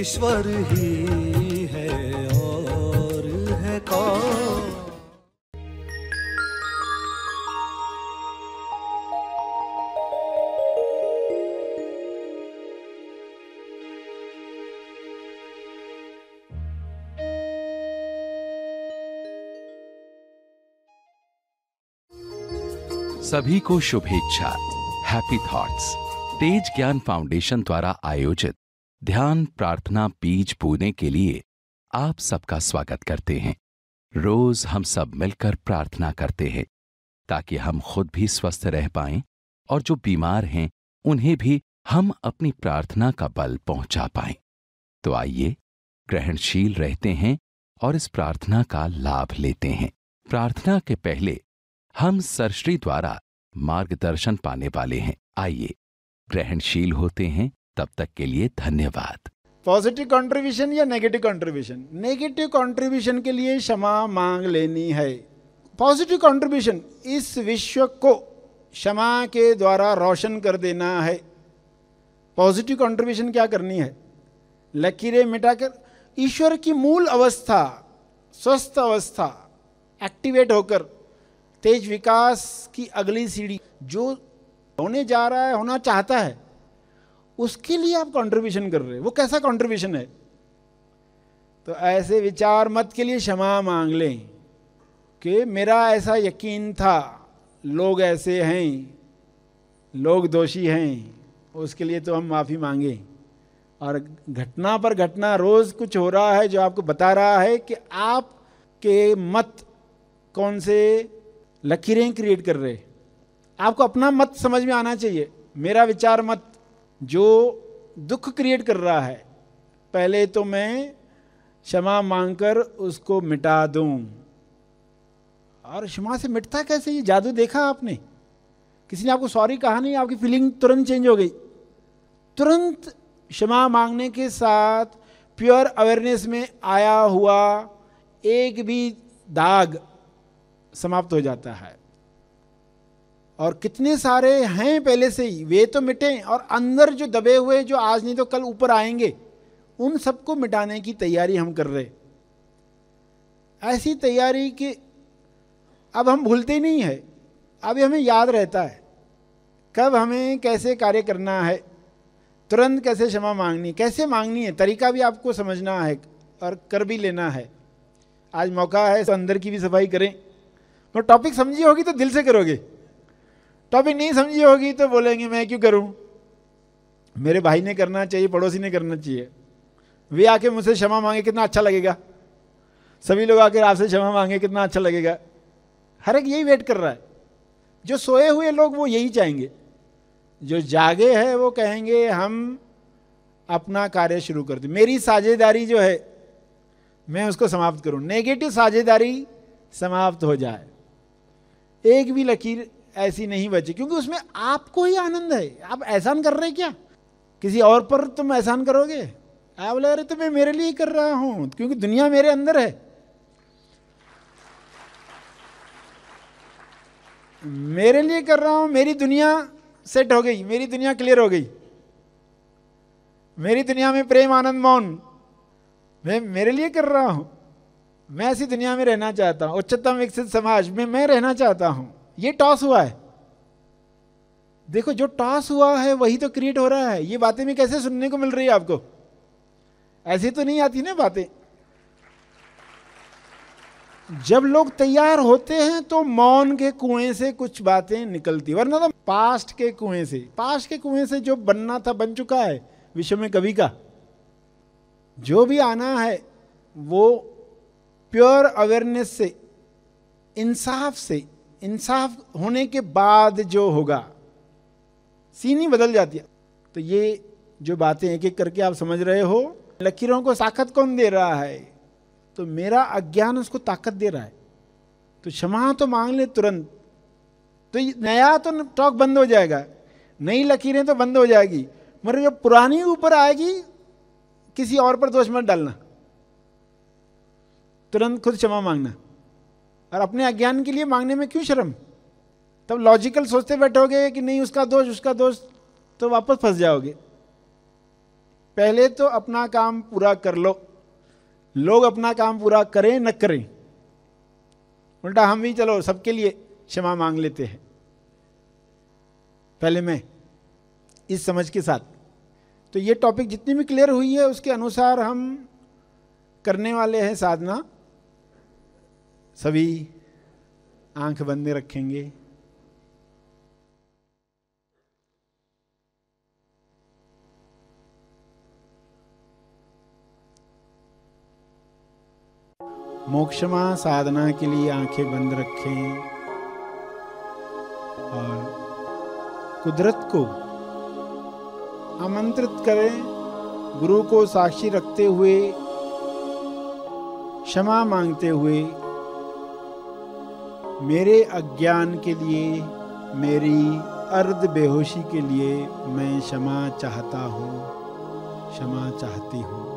ईश्वर ही है और है कौन। सभी को शुभेच्छा। हैप्पी थॉट्स तेज ज्ञान फाउंडेशन द्वारा आयोजित ध्यान प्रार्थना बीज बोने के लिए आप सबका स्वागत करते हैं। रोज हम सब मिलकर प्रार्थना करते हैं ताकि हम खुद भी स्वस्थ रह पाएं और जो बीमार हैं उन्हें भी हम अपनी प्रार्थना का बल पहुंचा पाएं। तो आइए ग्रहणशील रहते हैं और इस प्रार्थना का लाभ लेते हैं। प्रार्थना के पहले हम सरश्री द्वारा मार्गदर्शन पाने वाले हैं। आइए ग्रहणशील होते हैं। तब तक के लिए धन्यवाद। पॉजिटिव कंट्रीब्यूशन या नेगेटिव कंट्रीब्यूशन? नेगेटिव कंट्रीब्यूशन के लिए क्षमा मांग लेनी है। पॉजिटिव कंट्रीब्यूशन इस विश्व को क्षमा के द्वारा रोशन कर देना है। पॉजिटिव कंट्रीब्यूशन क्या करनी है? लकीरें मिटाकर ईश्वर की मूल अवस्था, स्वस्थ अवस्था एक्टिवेट होकर तेज विकास की अगली सीढ़ी जो होने जा रहा है, होना चाहता है, उसके लिए आप कंट्रीब्यूशन कर रहे हैं। वो कैसा कंट्रीब्यूशन है? तो ऐसे विचार मत के लिए क्षमा मांग लें कि मेरा ऐसा यकीन था, लोग ऐसे हैं, लोग दोषी हैं, उसके लिए तो हम माफ़ी मांगें। और घटना पर घटना रोज़ कुछ हो रहा है जो आपको बता रहा है कि आपके मत कौन से लकीरें क्रिएट कर रहे। आपको अपना मत समझ में आना चाहिए। मेरा विचार मत जो दुख क्रिएट कर रहा है, पहले तो मैं क्षमा मांगकर उसको मिटा दूं। और क्षमा से मिटता कैसे? ये जादू देखा आपने? किसी ने आपको सॉरी कहा नहीं, आपकी फीलिंग तुरंत चेंज हो गई। तुरंत क्षमा मांगने के साथ प्योर अवेयरनेस में आया हुआ एक भी दाग समाप्त हो जाता है। और कितने सारे हैं पहले से ही, वे तो मिटें, और अंदर जो दबे हुए, जो आज नहीं तो कल ऊपर आएंगे, उन सबको मिटाने की तैयारी हम कर रहे। ऐसी तैयारी कि अब हम भूलते नहीं है, अब हमें याद रहता है कब हमें कैसे कार्य करना है, तुरंत कैसे क्षमा मांगनी, कैसे मांगनी है, तरीका भी आपको समझना है और कर भी लेना है। आज मौका है तो अंदर की भी सफाई करें। तो टॉपिक समझी होगी तो दिल से करोगे, टॉपिक नहीं समझी होगी तो बोलेंगे मैं क्यों करूं, मेरे भाई ने करना चाहिए, पड़ोसी ने करना चाहिए, वे आके मुझसे क्षमा मांगे कितना अच्छा लगेगा, सभी लोग आके आपसे क्षमा मांगे कितना अच्छा लगेगा। हर एक यही वेट कर रहा है। जो सोए हुए लोग वो यही चाहेंगे, जो जागे हैं वो कहेंगे हम अपना कार्य शुरू कर दें, मेरी साझेदारी जो है मैं उसको समाप्त करूं, नेगेटिव साझेदारी समाप्त हो जाए, एक भी लकीर ऐसी नहीं बची, क्योंकि उसमें आपको ही आनंद है। आप एहसान कर रहे क्या? किसी और पर तुम एहसान करोगे? आप बोले अरे तो मैं मेरे लिए कर रहा हूं, क्योंकि दुनिया मेरे अंदर है, मेरे लिए कर रहा हूं, मेरी दुनिया सेट हो गई, मेरी दुनिया क्लियर हो गई, मेरी दुनिया में प्रेम आनंद मौन, मैं मेरे लिए कर रहा हूं, मैं ऐसी दुनिया में रहना चाहता हूं, उच्चतम विकसित समाज में मैं रहना चाहता हूं। ये टॉस हुआ है। देखो जो टॉस हुआ है वही तो क्रिएट हो रहा है। ये बातें भी कैसे सुनने को मिल रही है आपको? ऐसी तो नहीं आती ना बातें। जब लोग तैयार होते हैं तो मौन के कुएं से कुछ बातें निकलती, वरना तो पास्ट के कुएं से जो बनना था बन चुका है विश्व में कभी का। जो भी आना है वो प्योर अवेयरनेस से, इंसाफ होने के बाद जो होगा, सीन ही बदल जाती है। तो ये जो बातें एक एक करके आप समझ रहे हो, लकीरों को ताकत कौन दे रहा है? तो मेरा अज्ञान उसको ताकत दे रहा है। तो क्षमा तो मांग ले तुरंत, तो नया तो टॉक बंद हो जाएगा, नई लकीरें तो बंद हो जाएगी, मगर जो पुरानी ऊपर आएगी किसी और पर दोष मत डालना, तुरंत खुद क्षमा मांगना। और अपने अज्ञान के लिए मांगने में क्यों शर्म? तब लॉजिकल सोचते बैठोगे कि नहीं उसका दोष, तो वापस फंस जाओगे। पहले तो अपना काम पूरा कर लो। लोग अपना काम पूरा करें न करें, उल्टा हम भी चलो सबके लिए क्षमा मांग लेते हैं, पहले मैं, इस समझ के साथ। तो ये टॉपिक जितनी भी क्लियर हुई है उसके अनुसार हम करने वाले हैं साधना। सभी आंख बंद रखेंगे। मोक्षमा साधना के लिए आंखें बंद रखें और कुदरत को आमंत्रित करें, गुरु को साक्षी रखते हुए, क्षमा मांगते हुए, मेरे अज्ञान के लिए, मेरी अर्ध बेहोशी के लिए मैं क्षमा चाहता हूँ, क्षमा चाहती हूँ।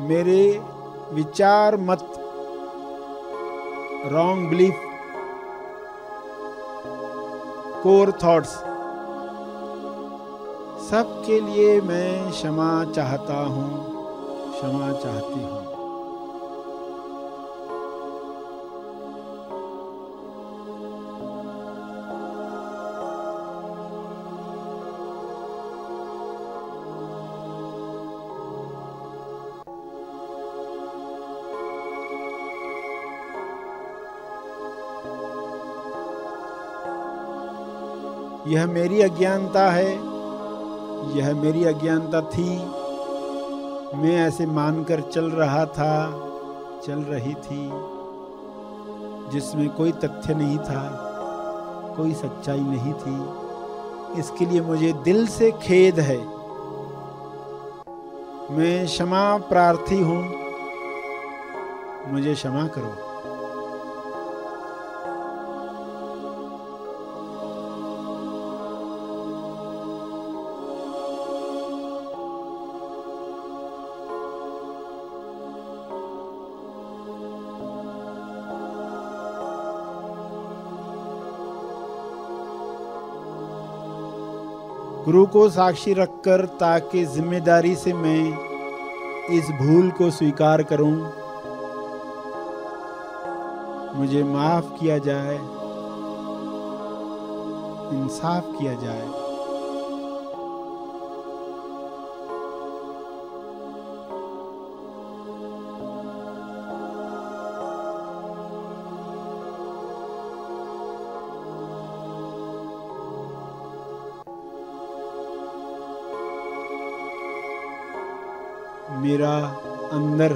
मेरे विचार मत, रॉन्ग बिलीफ, कोर थॉट्स, सब के लिए मैं क्षमा चाहता हूँ, क्षमा चाहती हूँ। यह मेरी अज्ञानता है, यह मेरी अज्ञानता थी। मैं ऐसे मानकर चल रहा था, चल रही थी, जिसमें कोई तथ्य नहीं था, कोई सच्चाई नहीं थी। इसके लिए मुझे दिल से खेद है। मैं क्षमा प्रार्थी हूँ, मुझे क्षमा करो। गुरु को साक्षी रखकर, ताकि जिम्मेदारी से मैं इस भूल को स्वीकार करूं, मुझे माफ किया जाए, इंसाफ किया जाए। मेरा अंदर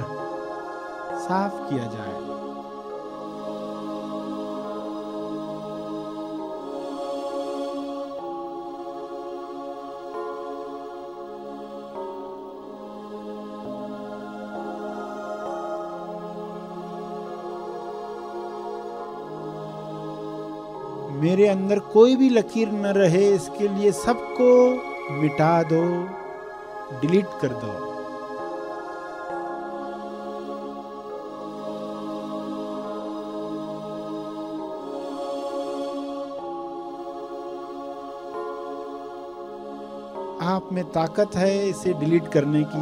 साफ किया जाए। मेरे अंदर कोई भी लकीर न रहे, इसके लिए सबको मिटा दो, डिलीट कर दो। आप में ताकत है इसे डिलीट करने की,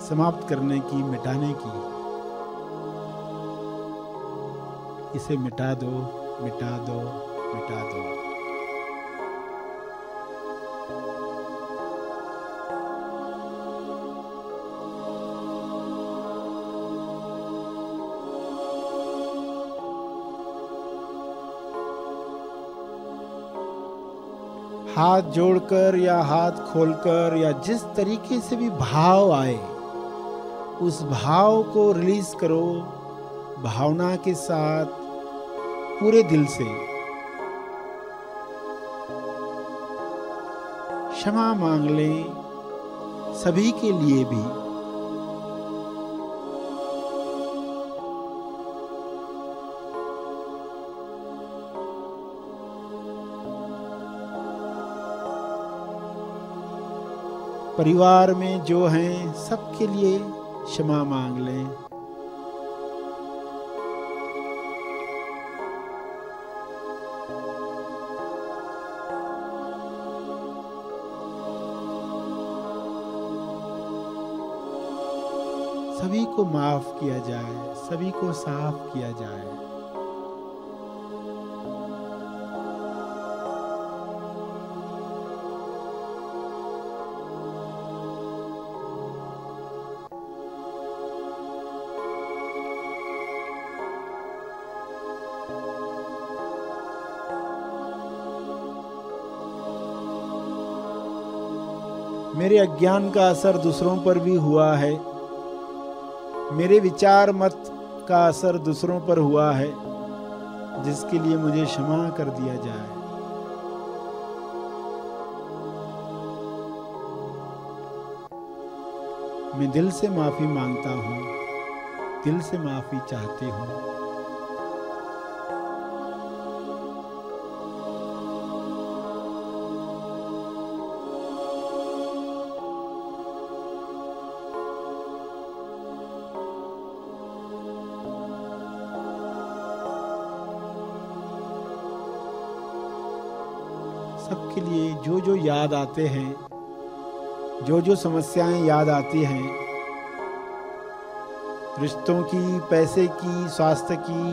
समाप्त करने की, मिटाने की। इसे मिटा दो, मिटा दो, मिटा दो। हाथ जोड़कर या हाथ खोलकर या जिस तरीके से भी भाव आए, उस भाव को रिलीज करो भावना के साथ, पूरे दिल से। क्षमा मांग लें सभी के लिए भी, परिवार में जो हैं सबके लिए क्षमा मांग लें। सभी को माफ किया जाए, सभी को साफ किया जाए। मेरे अज्ञान का असर दूसरों पर भी हुआ है, मेरे विचार मत का असर दूसरों पर हुआ है, जिसके लिए मुझे क्षमा कर दिया जाए। मैं दिल से माफी मांगता हूँ, दिल से माफी चाहती हूँ। सबके लिए जो जो याद आते हैं, जो जो समस्याएं याद आती हैं, रिश्तों की, पैसे की, स्वास्थ्य की,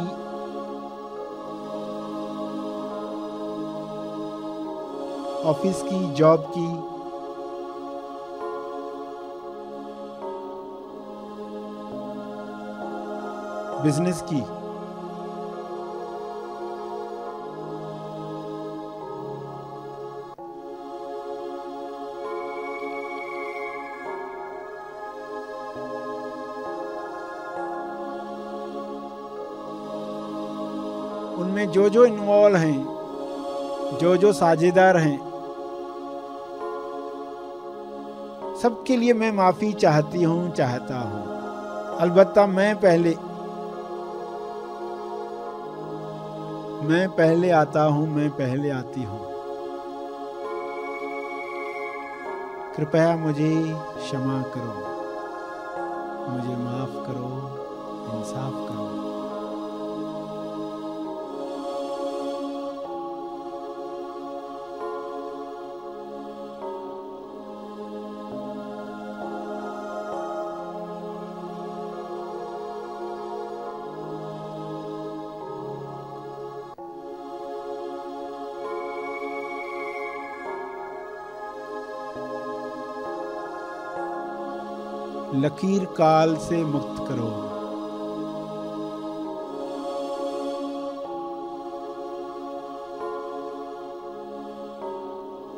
ऑफिस की, जॉब की, बिजनेस की, उनमें जो जो इन्वॉल्व हैं, जो जो साझेदार हैं, सबके लिए मैं माफी चाहती हूँ, चाहता हूँ। अलबत्ता मैं पहले आता हूँ, मैं पहले आती हूँ। कृपया मुझे क्षमा करो, मुझे माफ करो, इंसाफ करो। लकीर काल से मुक्त करो।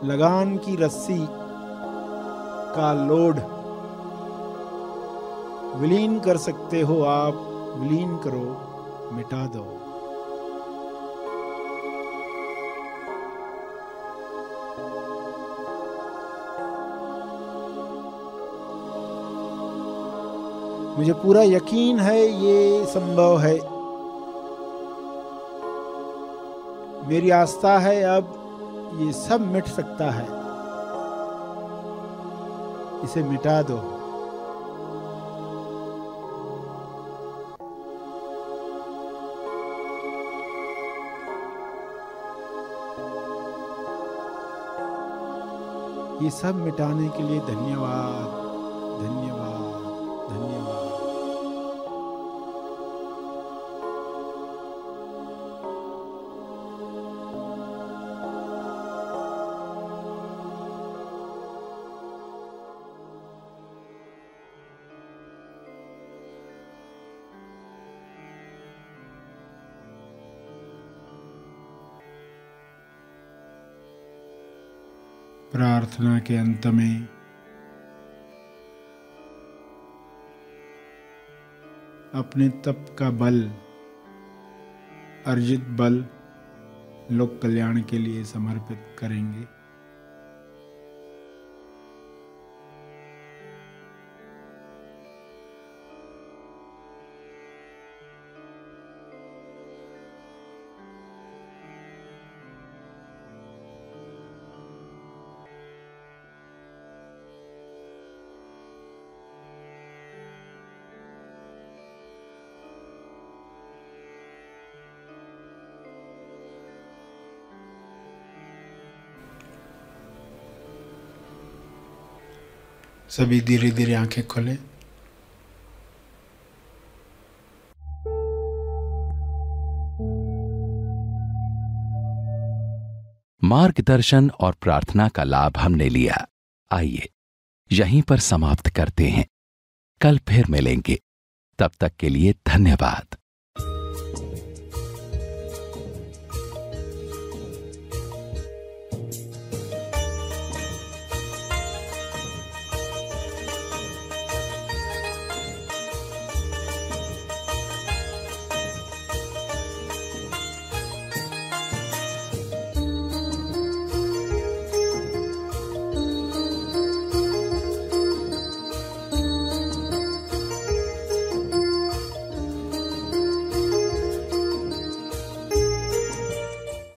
लगान की रस्सी का लोड विलीन कर सकते हो आप, विलीन करो, मिटा दो। मुझे पूरा यकीन है ये संभव है। मेरी आस्था है अब ये सब मिट सकता है। इसे मिटा दो। ये सब मिटाने के लिए धन्यवाद, धन्यवाद, धन्यवाद। प्रार्थना के अंत में अपने तप का बल, अर्जित बल लोक कल्याण के लिए समर्पित करेंगे। सभी धीरे धीरे आंखें खोलें। मार्गदर्शन और प्रार्थना का लाभ हमने लिया। आइए यहीं पर समाप्त करते हैं। कल फिर मिलेंगे। तब तक के लिए धन्यवाद।